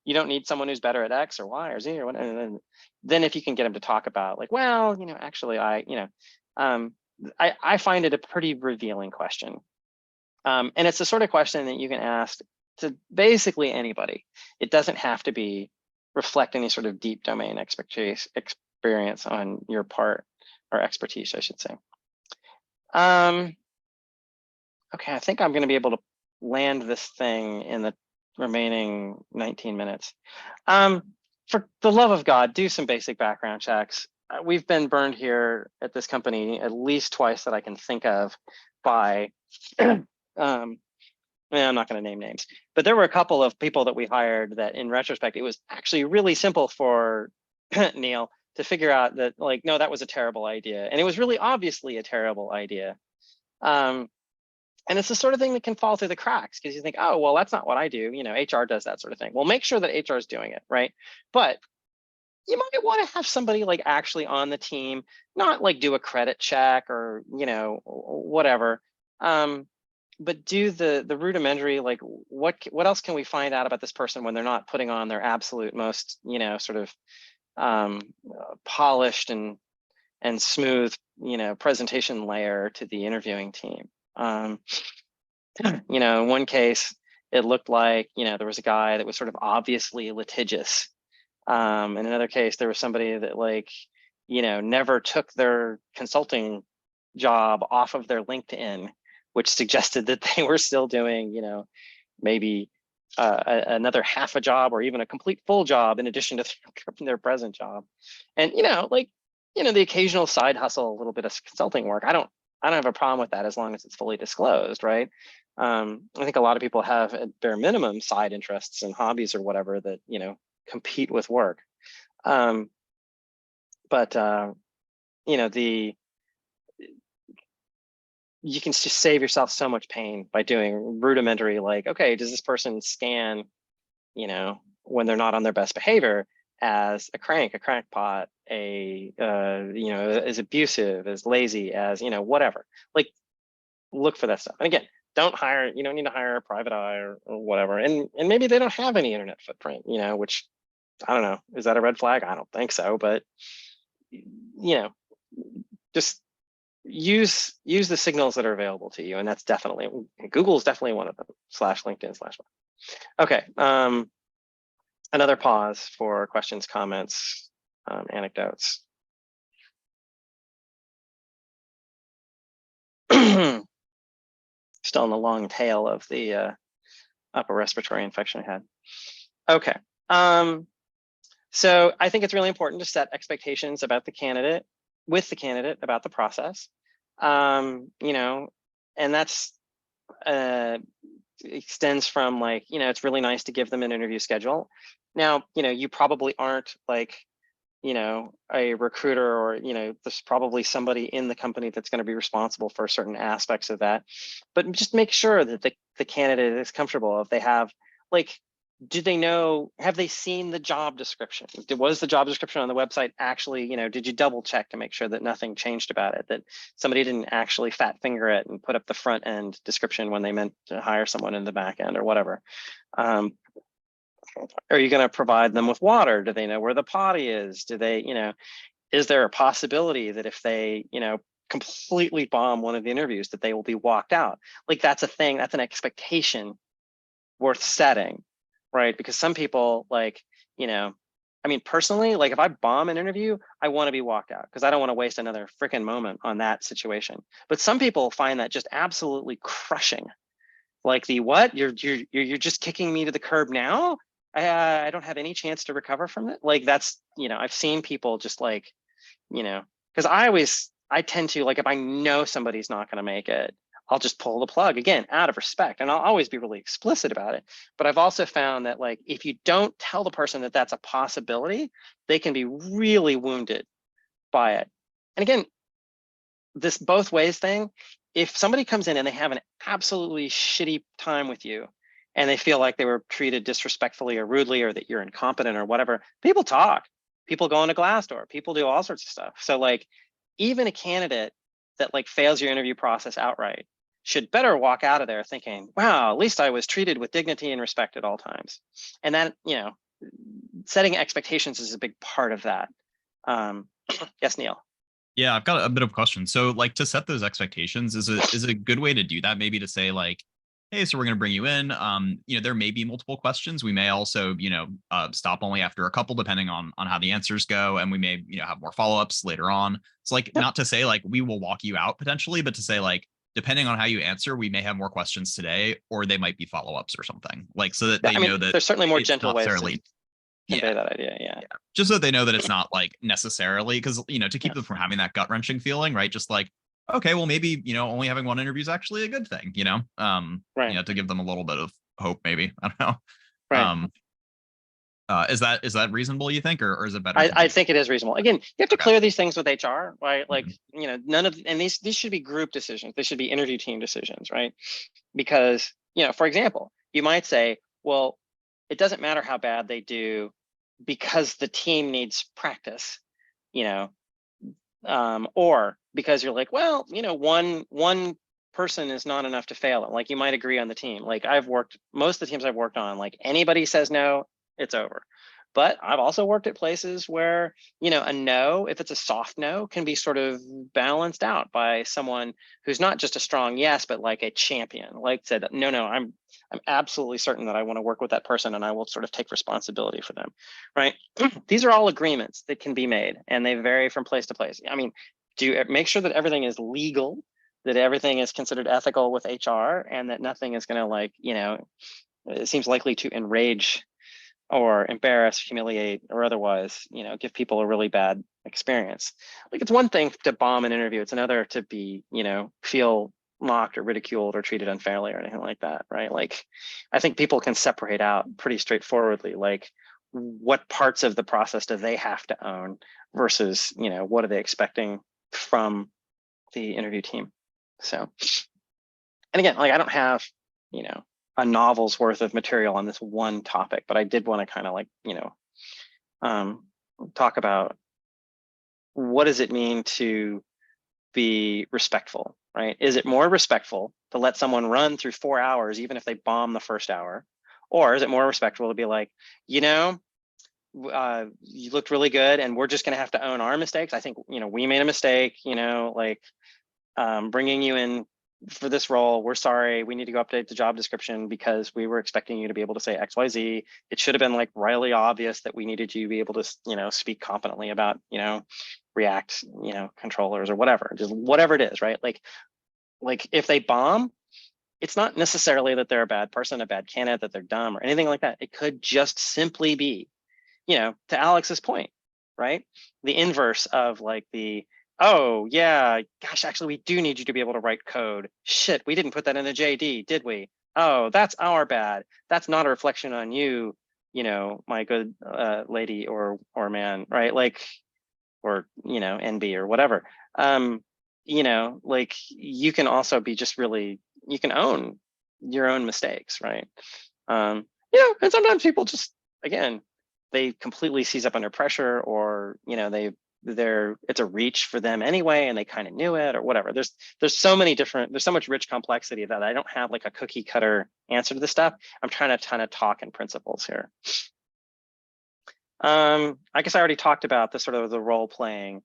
you don't need someone who's better at X or Y or Z or whatever. And then if you can get them to talk about like, well, actually I find it a pretty revealing question. And it's the sort of question that you can ask to basically anybody. It doesn't have to be reflect any sort of deep domain experience on your part, or expertise, I should say. Okay, I think I'm going to be able to land this thing in the remaining 19 minutes. For the love of God, do some basic background checks. We've been burned here at this company at least twice that I can think of by I'm not going to name names, but there were a couple of people that we hired that in retrospect, it was actually really simple for Neil to figure out that like, no, that was a terrible idea. And it was really obviously a terrible idea. And it's the sort of thing that can fall through the cracks because you think, oh, well, that's not what I do. HR does that sort of thing. Well, make sure that HR is doing it, right? But you might want to have somebody like actually on the team, not like do a credit check or, whatever. But do the rudimentary, like what else can we find out about this person when they're not putting on their absolute most, sort of polished and smooth, presentation layer to the interviewing team. In one case, it looked like, there was a guy that was sort of obviously litigious. In another case, there was somebody that like, never took their consulting job off of their LinkedIn, which suggested that they were still doing, maybe another half a job or even a complete full job in addition to their present job. And, the occasional side hustle, a little bit of consulting work. I don't have a problem with that as long as it's fully disclosed, right? I think a lot of people have at bare minimum side interests and hobbies or whatever that, compete with work. You can just save yourself so much pain by doing rudimentary, like, okay, does this person scan, when they're not on their best behavior as a crackpot, as abusive, as lazy, as, whatever, like look for that stuff. And again, you don't need to hire a private eye or whatever. And maybe they don't have any internet footprint, which I don't know, is that a red flag? I don't think so, but just use the signals that are available to you. And that's definitely, Google is definitely one of them, /LinkedIn/. Okay. Another pause for questions, comments, anecdotes. Still in the long tail of the upper respiratory infection I had. Okay. So I think it's really important to set expectations about the candidate, with the candidate about the process. And that's extends from like, it's really nice to give them an interview schedule. Now, you probably aren't like, a recruiter or, there's probably somebody in the company that's going to be responsible for certain aspects of that. But just make sure that the candidate is comfortable. If they have like, have they seen the job description? Was the job description on the website actually, did you double check to make sure that nothing changed about it, that somebody didn't actually fat finger it and put up the front end description when they meant to hire someone in the back end or whatever? Are you going to provide them with water? Do they know where the potty is? Do they, is there a possibility that if they, completely bomb one of the interviews that they will be walked out? Like that's a thing, that's an expectation worth setting. Right, because some people like, personally, like if I bomb an interview, I want to be walked out because I don't want to waste another freaking moment on that situation. But some people find that just absolutely crushing. Like the what? You're just kicking me to the curb now? I don't have any chance to recover from it. Like that's, I've seen people just like, because I tend to like if I know somebody's not going to make it, I'll just pull the plug again out of respect, and I'll always be really explicit about it. But I've also found that like if you don't tell the person that that's a possibility, they can be really wounded by it. And again, this both ways thing, if somebody comes in and they have an absolutely shitty time with you and they feel like they were treated disrespectfully or rudely or that you're incompetent or whatever, people talk, people go into Glassdoor, people do all sorts of stuff. So like even a candidate that like fails your interview process outright should better walk out of there thinking, wow, at least I was treated with dignity and respect at all times. And that, setting expectations is a big part of that. Yes, Neil. Yeah, I've got a bit of a question. So like to set those expectations, is a good way to do that maybe to say like, hey, so we're going to bring you in. There may be multiple questions. We may also, stop only after a couple, depending on how the answers go. And we may, have more follow-ups later on. It's like, not to say like we will walk you out potentially, but to say like, depending on how you answer, we may have more questions today, or they might be follow-ups or something like, so that they know that there's certainly more gentle ways to convey that idea. Yeah. Just so they know that it's not like necessarily because, to keep them from having that gut wrenching feeling, right? Just like, okay, well, maybe, only having one interview is actually a good thing, Right. to give them a little bit of hope, maybe. I don't know. Right. Is that reasonable, you think, or is it better to I just think it is reasonable. Again, you have to okay? clear these things with HR, right? Like, Mhm. none of, and these should be group decisions. They should be interview team decisions, right? Because, for example, you might say, well, it doesn't matter how bad they do because the team needs practice, you know, or because you're like, well, one person is not enough to fail it. Like you might agree on the team. Like most of the teams I've worked on, like anybody says no, it's over. But I've also worked at places where, a no, if it's a soft no, can be sort of balanced out by someone who's not just a strong yes, but like a champion, like said, no, I'm absolutely certain that I want to work with that person and I will sort of take responsibility for them, right? These are all agreements that can be made and they vary from place to place. I mean, make sure that everything is legal, that everything is considered ethical with HR, and that nothing is going to it seems likely to enrage or embarrass, humiliate, or otherwise, give people a really bad experience. Like it's one thing to bomb an interview, it's another to be, feel mocked or ridiculed or treated unfairly or anything like that, right? Like I think people can separate out pretty straightforwardly, like what parts of the process do they have to own versus, what are they expecting from the interview team. So, and again, like I don't have, a novel's worth of material on this one topic, but I did want to kind of like, talk about what does it mean to be respectful, right? Is it more respectful to let someone run through 4 hours, even if they bomb the first hour? Or is it more respectful to be like, you looked really good and we're just going to have to own our mistakes. I think, we made a mistake, bringing you in for this role. We're sorry. We need to go update the job description because we were expecting you to be able to say XYZ. It should have been like really obvious that we needed you to be able to, speak competently about, React, controllers or whatever, just whatever it is, right? Like if they bomb, it's not necessarily that they're a bad person, a bad candidate, that they're dumb or anything like that. It could just simply be, to Alex's point, right? The inverse of like oh yeah, gosh, actually we do need you to be able to write code. Shit, we didn't put that in the JD, did we? Oh, that's our bad. That's not a reflection on you, my good lady or man, right? Like, or, NB or whatever. Like you can also be just really, you can own your own mistakes, right? And sometimes people just, again, they completely seize up under pressure, or it's a reach for them anyway and they kind of knew it or whatever. There's so much rich complexity that I don't have like a cookie cutter answer to this stuff. I'm trying to kind of talk in principles here. I guess I already talked about the sort of the role playing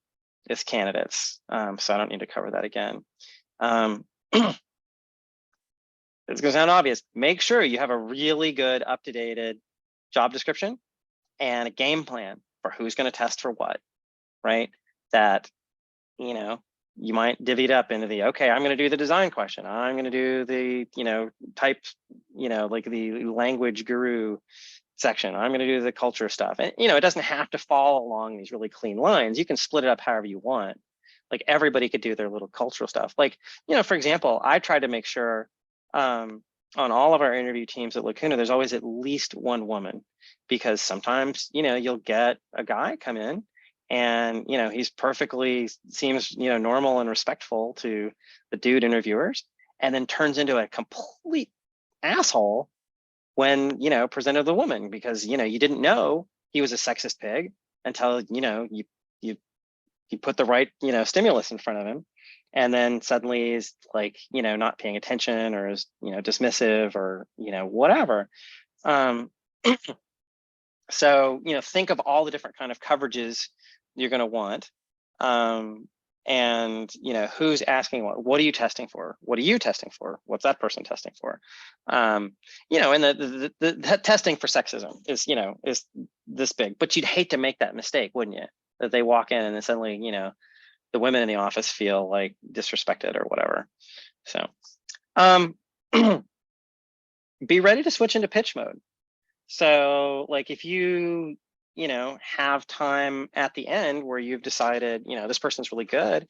as candidates, so I don't need to cover that again. It's going to sound obvious. Make sure you have a really good up-to-date job description and a game plan for who's going to test for what, right? That, you might divvy it up into okay, I'm going to do the design question. I'm going to do the, type, like the language guru section. I'm going to do the culture stuff. And, it doesn't have to fall along these really clean lines. You can split it up however you want. Like everybody could do their little cultural stuff. Like, for example, I try to make sure on all of our interview teams at Lacuna, there's always at least one woman, because sometimes, you'll get a guy come in and, he's perfectly seems, normal and respectful to the dude interviewers, and then turns into a complete asshole when, presented the woman, because, you didn't know he was a sexist pig until, you put the right, stimulus in front of him. And then suddenly he's like, not paying attention, or is, dismissive, or, whatever. So, think of all the different kind of coverages you're going to want. And, who's asking what are you testing for? What are you testing for? What's that person testing for? And the testing for sexism is, is this big, but you'd hate to make that mistake, wouldn't you? That they walk in and then suddenly, the women in the office feel like disrespected or whatever. So, be ready to switch into pitch mode. So like if you, have time at the end where you've decided, this person's really good,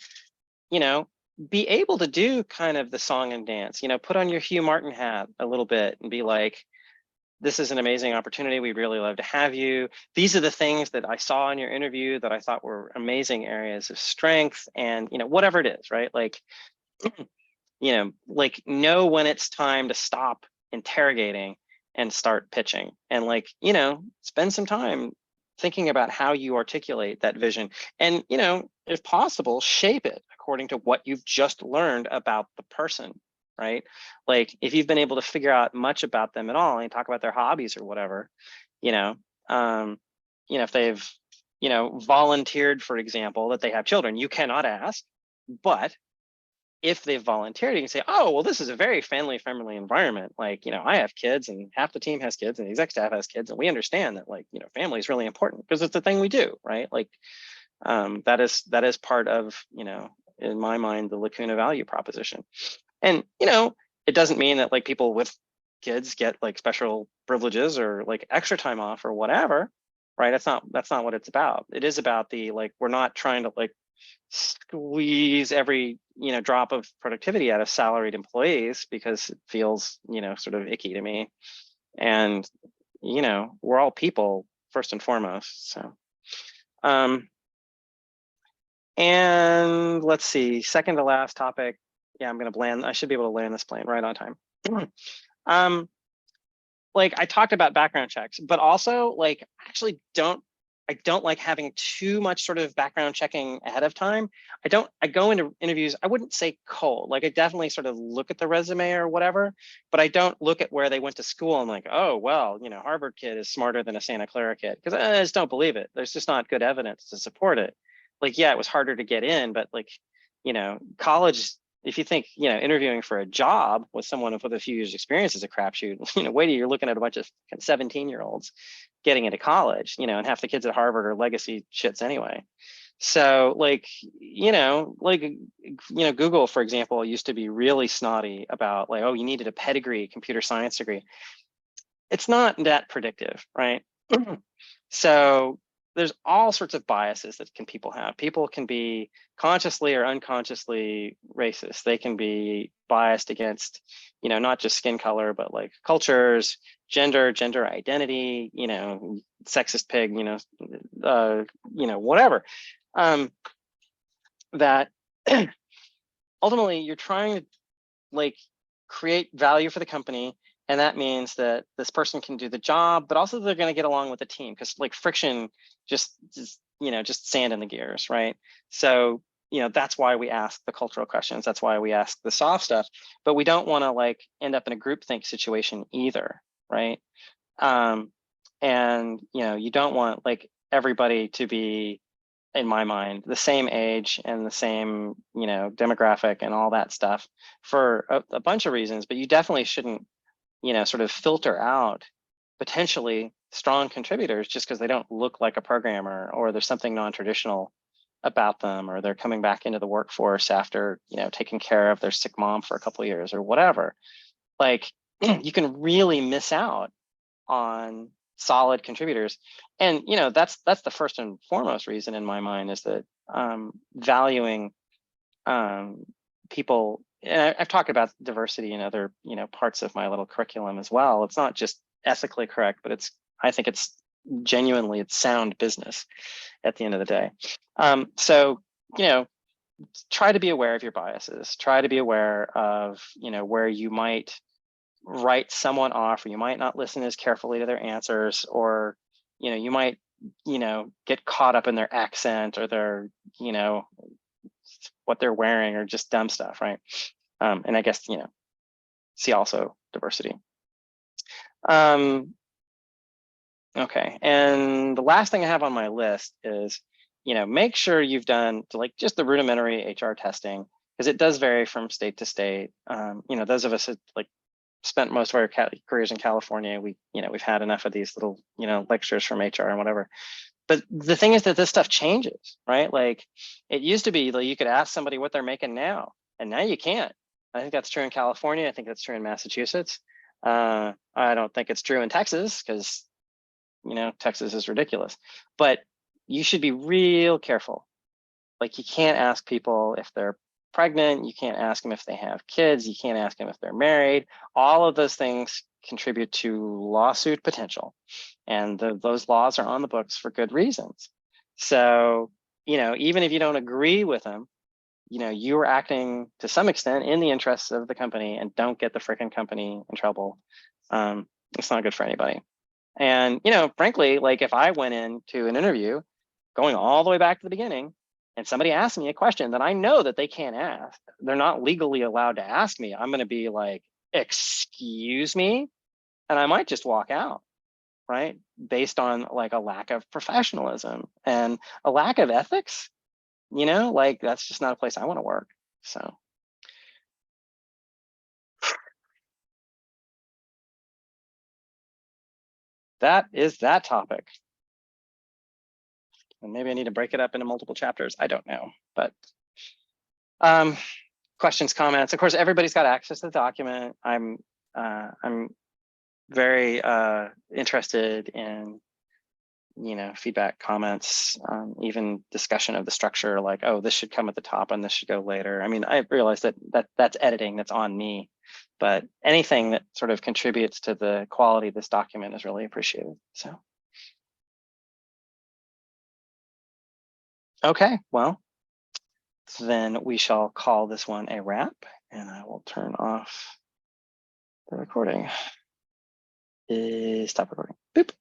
be able to do kind of the song and dance, put on your Hugh Martin hat a little bit and be like, this is an amazing opportunity. We'd really love to have you. These are the things that I saw in your interview that I thought were amazing areas of strength, and whatever it is, right? Like, like know when it's time to stop interrogating and start pitching, and like, spend some time thinking about how you articulate that vision, and if possible, shape it according to what you've just learned about the person, right? Like if you've been able to figure out much about them at all and talk about their hobbies or whatever, if they've volunteered, for example, that they have children, you cannot ask. But if they've volunteered, you can say, oh, well, this is a very family-friendly environment. Like, I have kids and half the team has kids and the exec staff has kids. And we understand that, like, family is really important because it's the thing we do, right? Like, that is part of, in my mind, the Lacuna value proposition. And, it doesn't mean that like people with kids get like special privileges or like extra time off or whatever, right? That's not what it's about. It is about the, like, we're not trying to like squeeze every drop of productivity out of salaried employees because it feels sort of icky to me. And we're all people first and foremost. So and let's see, second to last topic. Yeah, I should be able to land this plane right on time. Like I talked about background checks, but also like actually I don't like having too much sort of background checking ahead of time. I go into interviews, I wouldn't say cold. Like I definitely sort of look at the resume or whatever, but I don't look at where they went to school and like, oh, well, Harvard kid is smarter than a Santa Clara kid, because I just don't believe it. There's just not good evidence to support it. Like, yeah, it was harder to get in, but like, college, if you think, interviewing for a job with someone with a few years experience is a crapshoot, wait till you're looking at a bunch of 17-year-olds getting into college, and half the kids at Harvard are legacy shits anyway. So like, Google, for example, used to be really snotty about like, oh, you needed a pedigree computer science degree. It's not that predictive, right? So there's all sorts of biases that people have. People can be consciously or unconsciously racist. They can be biased against, not just skin color, but like cultures, gender identity, sexist pig, whatever. That ultimately you're trying to like create value for the company. And that means that this person can do the job, but also they're going to get along with the team, because like friction just sand in the gears, right? So, that's why we ask the cultural questions. That's why we ask the soft stuff, but we don't want to like end up in a groupthink situation either, right? And, you don't want like everybody to be, in my mind, the same age and the same, demographic and all that stuff for a bunch of reasons, but you definitely shouldn't sort of filter out potentially strong contributors just because they don't look like a programmer, or there's something non-traditional about them, or they're coming back into the workforce after, taking care of their sick mom for a couple of years or whatever. Like you can really miss out on solid contributors. And, that's the first and foremost reason in my mind, is that valuing people. And I've talked about diversity in other, parts of my little curriculum as well. It's not just ethically correct, but I think it's genuinely, it's sound business at the end of the day. So, try to be aware of your biases. Try to be aware of, where you might write someone off, or you might not listen as carefully to their answers, or, you might, get caught up in their accent or their, what they're wearing, or just dumb stuff, right? And I guess, see also diversity. Okay, and the last thing I have on my list is, make sure you've done like just the rudimentary HR testing, because it does vary from state to state. Those of us that like spent most of our careers in California, we've had enough of these little, lectures from HR and whatever. But the thing is that this stuff changes, right? Like it used to be like you could ask somebody what they're making now, and now you can't. I think that's true in California. I think that's true in Massachusetts. I don't think it's true in Texas, because, Texas is ridiculous. But you should be real careful. Like you can't ask people if they're pregnant. You can't ask them if they have kids. You can't ask them if they're married. All of those things contribute to lawsuit potential. And those laws are on the books for good reasons. So, you know, even if you don't agree with them, you know, you're acting to some extent in the interests of the company, and don't get the freaking company in trouble. It's not good for anybody. And, you know, frankly, like if I went into an interview going all the way back to the beginning and somebody asked me a question that I know that they can't ask, they're not legally allowed to ask me, I'm going to be like, excuse me? And I might just walk out, right? Based on like a lack of professionalism and a lack of ethics, you know, like that's just not a place I want to work. So. That is that topic. And maybe I need to break it up into multiple chapters. I don't know, but questions, comments. Of course, everybody's got access to the document. I'm very interested in, you know, feedback, comments, even discussion of the structure, like, oh, this should come at the top and this should go later. I mean, I realize that's editing, that's on me, but anything that sort of contributes to the quality of this document is really appreciated. So. Okay, well, then we shall call this one a wrap, and I will turn off the recording. Stop recording. Boop.